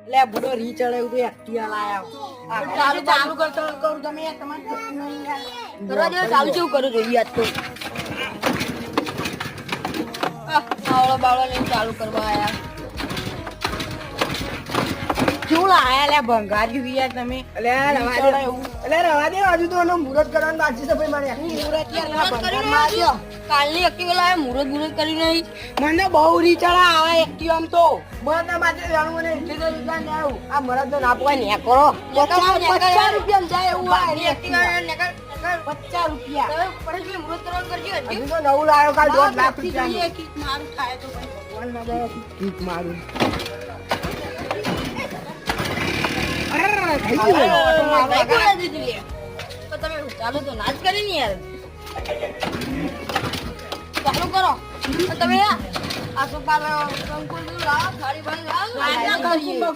લે બુડો રી ચડાયું તો એક્ટિવા લાયા ચાલુ કરતો કરું તમે તમારે કરવા દે ચાલુ કેવું કરું જોઈએ આજ તો આવળો બાવળો લઈને ચાલુ કરવા આયા શું લાયા લે ભંગાર્યું યાર તમે રવા દે હજુ તો એનો મુહૂર્ત કરવાનું બાકી છે ભાઈ મારે મુહૂર્ત યાર ભંગાર માર્યો કાલની એક્ટિવા લાયા મુહૂર્ત કરી નહીં મને બહુ રી ચડા આવે એક્ટિવા આમ તો મને માથે જાણું મને એટલે તો દુકાન આવું આ મરદ તો ના પોય ને કરો 50 રૂપિયા જાય એવું આ એક્ટિવા નકર 50 રૂપિયા તમે પડે મુહૂર્ત કરવા કરજો હજુ તો નવું લાવ્યો કાલ 2 લાખ રૂપિયા મારું થાય તો ભાઈ ભગવાન ના દે કીક મારું તમે ચાલુ તો નાચ કરી ને યાર ચાલુ કરો તમે આ તો પાલો કંકુલ લાવો થાળી ભાઈ લાવો